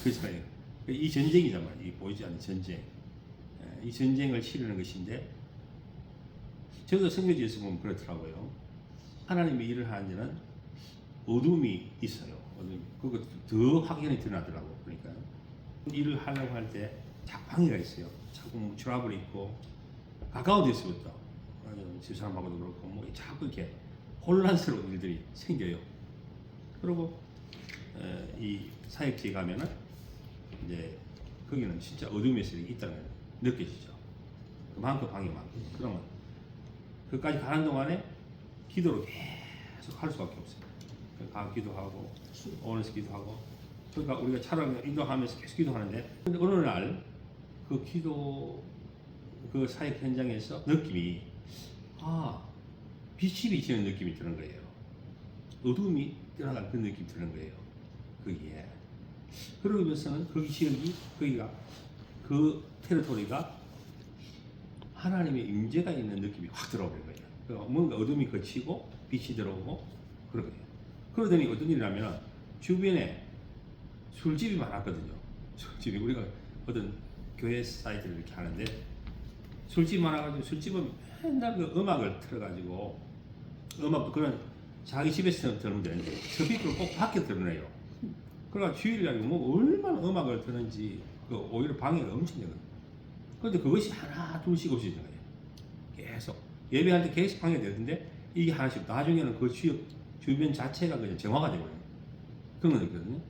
그렇잖아요. 이 전쟁이란 말이에요. 이 보이지 않는 전쟁. 이 전쟁을 치르는 것인데, 저도 성경에서 보면 그렇더라고요. 하나님이 일을 하는 데는 어둠이 있어요. 어둠이. 그거 더 확연히 드러나더라고. 그러니까 일을 하려고 할 때 방해가 있어요. 자꾸 뭐 트러블이 있고, 가까운 데서부터 집사람하고도 그렇고 뭐 자꾸 이렇게 혼란스러운 일들이 생겨요. 그리고 이 사역지에 가면은 이제 거기는 진짜 어둠의 세력이 있다는 게 느껴지죠. 그만큼 방해가 많고. 그러면 그까지 가는 동안에 기도를 계속 할 수밖에 없어요. 가 기도하고 오늘서 기도하고. 그러니까 우리가 차라리 인도하면서 계속 기도하는데, 근데 어느 날 그 기도 그 사역 현장에서 느낌이 빛이 비치는 느낌이 드는 거예요. 어둠이 떠나간 그 느낌이 드는 거예요. 거기에. 그러면서는 거기 지역이 거기가 그 테리토리가 하나님의 임재가 있는 느낌이 확 들어오는 거예요. 그러니까 뭔가 어둠이 거치고 빛이 들어오고 그러고요. 그러더니 어떤 일이 나면 주변에 술집이 많았거든요. 술집이 우리가 어떤 교회 사이트를 이렇게 하는데 술집 많아가지고 술집은 맨날 그 음악을 틀어가지고 음악도 그런 자기 집에서 들으면 되는데 스피커를 꼭 밖에 들으네요. 그러니까 주일날 뭐 얼마나 음악을 듣는지 오히려 방해가 엄청 되거든요. 그런데 그것이 하나 둘씩 없어지는 거예요. 계속 예배할 때 계속 방해되는데 이게 하나씩 나중에는 그 지역 주변 자체가 그냥 정화가 되거든요. 그런 거 있거든요.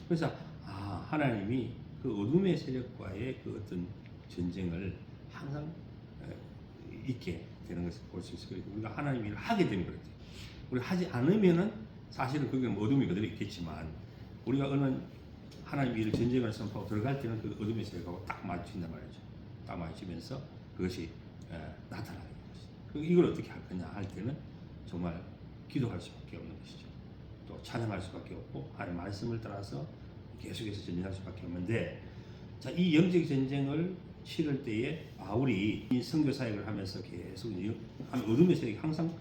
그래서 하나님이 그 어둠의 세력과의 그 어떤 전쟁을 항상 있게 되는 것을 볼 수 있어요. 우리가 하나님 일을 하게 되면 그렇죠. 우리 하지 않으면은 사실은 그게 어둠이 그대로 있겠지만 우리가 어느 하나님 일을 전쟁을 선포하고 들어갈 때는 그 어둠의 세력하고 딱 맞춘단 말이죠. 딱 맞추면서 그것이 나타나는 것이죠. 이걸 어떻게 할 거냐 할 때는 정말 기도할 수밖에 없는 것이죠. 또 찬양할 수밖에 없고 하나님의 말씀을 따라서 계속해서 전쟁할 수밖에 없는데, 자, 이 영적 전쟁을 치를 때에 바울이 이 선교 사역을 하면서 계속 어둠의 세력이 항상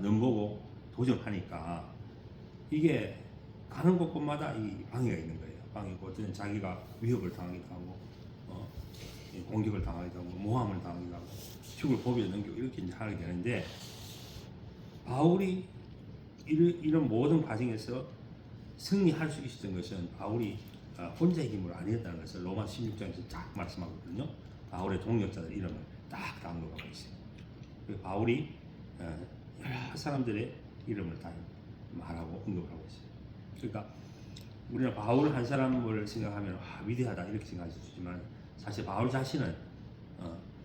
넘보고 도전하니까 이게 가는 곳곳마다 이 방해가 있는 거예요. 방해고 어떤 자기가 위협을 당하기도 하고 공격을 당하기도 하고 모함을 당하기도 하고 죽을 고비에 넘기고 이렇게 이제 하게 되는데, 바울이 이런 모든 과정에서 승리할 수 있었던 것은 바울이 혼자의 힘으로 아니었다는 것을 로마 16장에서 딱 말씀하거든요. 바울의 동역자들 이름을 딱 언급하고 있어요. 바울이 여러 사람들의 이름을 다 말하고 언급하고 있어요. 그러니까 우리는 바울 한 사람을 생각하면 위대하다 이렇게 생각할 수 있지만 사실 바울 자신은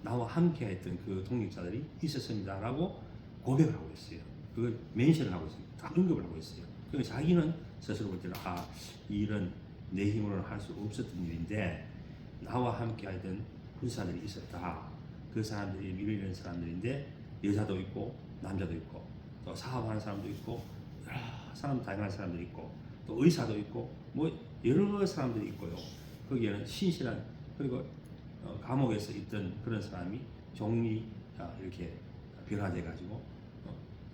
나와 함께 했던 그 동역자들이 있었습니다라고 고백을 하고 있어요. 그걸 멘션을 하고 있어요. 다 언급을 하고 있어요. 그러니까 자기는 스스로 볼 때는 이 일은 내 힘으로는 할 수 없었던 일인데 나와 함께 하던 군사들이 있었다. 그 사람들이 믿는 사람들인데 여자도 있고 남자도 있고 또 사업하는 사람도 있고 여러 사람 다양한 사람들이 있고 또 의사도 있고 뭐 여러 사람들이 있고요. 거기에는 신실한 그리고 감옥에서 있던 그런 사람이 종이 이렇게 변화돼 가지고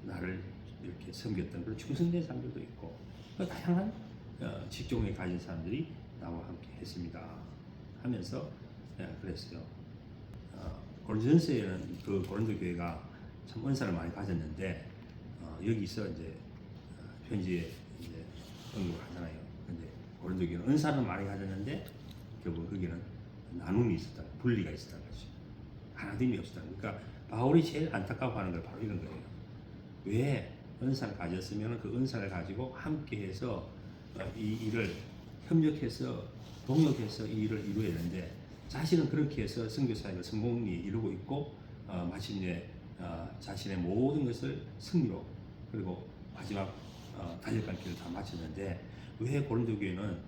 나를 이렇게 섬겼던 그런 충성된 사람들도 있고 다양한 직종에 가진 사람들이 나와 함께 했습니다 하면서 그랬어요. 고린도전서에는 그 고린도 교회가 참 은사를 많이 가졌는데 여기서 이제 편지에 이제 언급을 하잖아요. 근데 고린도 교회는 은사는 많이 가졌는데 결국 거기는 나눔이 있었다, 분리가 있었다는 거죠. 하나됨이 없었다는 거죠. 그러니까 바울이 제일 안타까워하는 걸 바로 이런 거예요. 왜 은사를 가졌으면 그 은사를 가지고 함께해서 이 일을 협력해서 동역해서 이 일을 이루어야 되는데 자신은 그렇게 해서 선교사역을 성공히 이루고 있고 마침내 자신의 모든 것을 승리로 그리고 마지막 달려갈 길을 다 마쳤는데 왜 고린도 교회는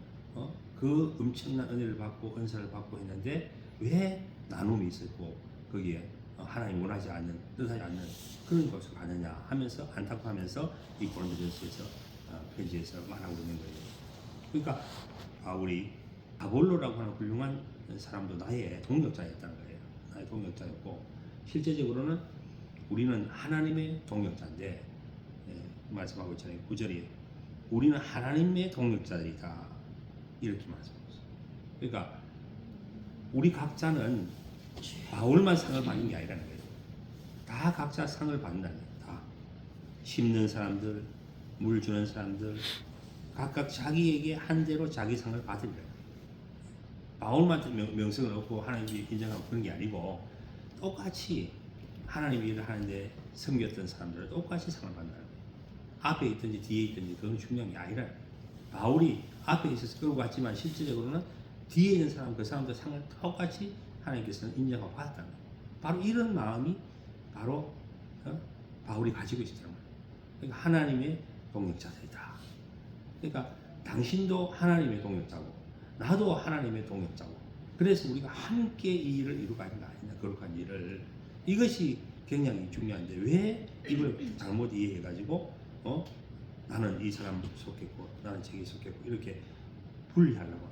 그 엄청난 은혜를 받고 은사를 받고 했는데 왜 나눔이 있었고 거기에 하나님 원하지 않는 뜻하지 않는 그런 것을 가느냐 하면서 안타까워하면서 이 고린도전서에서 편지에서 말하고 있는 거예요. 그러니까 바울이 아볼로라고 하는 훌륭한 사람도 나의 동역자였다는 거예요. 나의 동역자였고 실제적으로는 우리는 하나님의 동역자인데 말씀하고 있잖아요. 9절에 우리는 하나님의 동역자들이다 이렇게 말씀하고 있어요. 그러니까 우리 각자는 바울만 상을 받는 게 아니라는 거예요. 다 각자 상을 받는다는 거예요. 다 심는 사람들, 물 주는 사람들, 각각 자기에게 한 대로 자기 상을 받으리라. 바울만 명성을 얻고 하나님이 인정하고 그런 게 아니고 똑같이 하나님의 일을 하는데 섬겼던 사람들은 똑같이 상을 받는다는 거예요. 앞에 있든지 뒤에 있든지 그건 중요한 게 아니라 바울이 앞에 있어서 끌고 갔지만 실질적으로는 뒤에 있는 사람 그 사람들 상을 똑같이 하나님께서는 인정하고 받았다는 거예요. 바로 이런 마음이 바로 바울이 가지고 있었단 말이에요. 그러니까 하나님의 동역자들이다. 그러니까 당신도 하나님의 동역자고 나도 하나님의 동역자고 그래서 우리가 함께 이 일을 이루어가는 거 아니냐 거룩한 일을 이것이 굉장히 중요한데 왜 이걸 잘못 이해해가지고 나는 이 사람 속했고 나는 저기 속했고 이렇게 분리하려고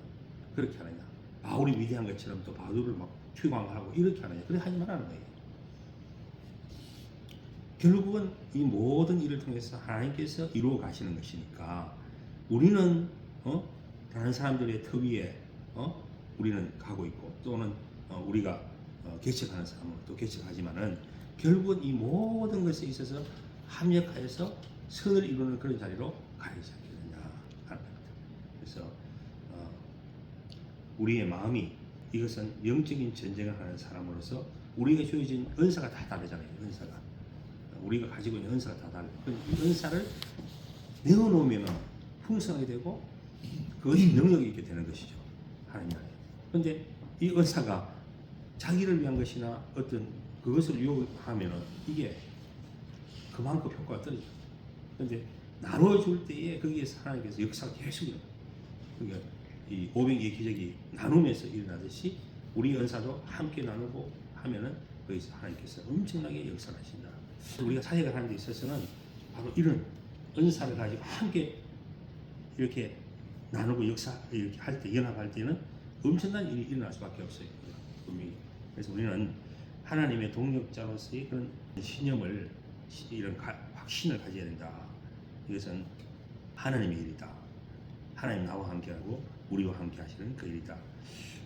그렇게 하느냐 바울이 위대한 것처럼 또 바울을 막 추방하고 이렇게 하느냐 그래 하지 말라는 거예요. 결국은 이 모든 일을 통해서 하나님께서 이루어 가시는 것이니까 우리는 다른 사람들의 터 위에 우리는 가고 있고 또는 우리가 개척하는 사람은 또 개척하지만은 결국은 이 모든 것에 있어서 합력하여서 선을 이루는 그런 자리로 가야지 않겠느냐 하는 겁니다. 그래서 우리의 마음이 이것은 영적인 전쟁을 하는 사람으로서 우리가 주어진 은사가 다 다르잖아요. 은사가 우리가 가지고 있는 은사가 다 다르고 이 은사를 내어놓으면 풍성하게 되고 그것이 능력이 있게 되는 것이죠. 하나님 안에. 그런데 이 은사가 자기를 위한 것이나 어떤 그것을 유혹하면은 이게 그만큼 효과가 떨어져요. 그런데 나눠줄 때에 거기에서 하나님께서 역사가 계속 일어나요. 그러니까 이 500의 기적이 나눔에서 일어나듯이 우리 은사도 함께 나누고 하면은 거기서 하나님께서 엄청나게 역사를 하신다. 우리가 사역을 하는 데 있어서는 바로 이런 은사를 가지고 함께 이렇게 나누고 역사 이렇게 할 때 연합할 때는 엄청난 일이 일어날 수밖에 없어요. 분명히. 그래서 우리는 하나님의 동력자로서의 그런 신념을 이런 확신을 가져야 된다. 이것은 하나님의 일이다. 하나님 나와 함께하고 우리와 함께 하시는 그 일이다.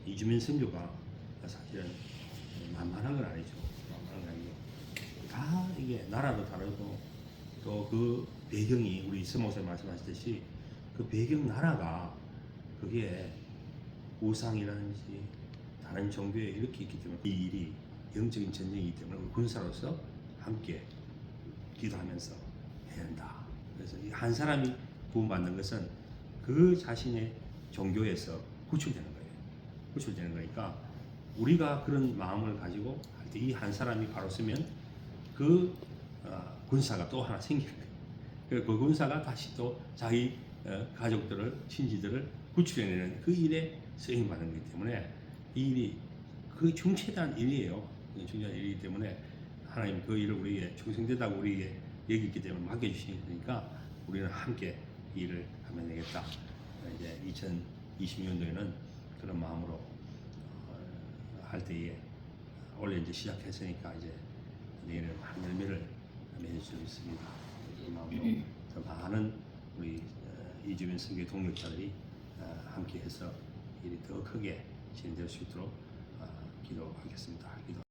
이주민 선교가 사실은 만만한 건 아니죠. 만만한 건 아니고 다 이게 나라도 다르고 또 그 배경이 우리 스모세 말씀하셨듯이 그 배경 나라가 그게 우상이라든지 다른 종교에 이렇게 있기 때문에 이 일이 영적인 전쟁이기 때문에 우리 군사로서 함께 기도하면서 해야 한다. 그래서 이 한 사람이 구원받는 것은 그 자신의 종교에서 구출되는 거예요. 구출되는 거니까 우리가 그런 마음을 가지고 할 때 이 한 사람이 바로 서면 그 군사가 또 하나 생기는 거예요. 그 군사가 다시 또 자기 가족들을 친지들을 구출해내는 그 일에 쓰임 받는 거기 때문에 이 일이 그 중체대한 일이에요. 중요한 일이기 때문에 하나님 그 일을 우리에게 충성되다고 우리에게 여기기 때문에 맡겨주시니까 우리는 함께 이 일을 하면 되겠다. 이제 2020년도에는 그런 마음으로 할 때에 원래 이제 시작했으니까 이제 내일은 한 열매를 맺을 수 있습니다. 이 마음으로 더 많은 우리 이주민 선교 동력자들이 함께해서 일이 더 크게 진행될 수 있도록 기도하겠습니다. 기도.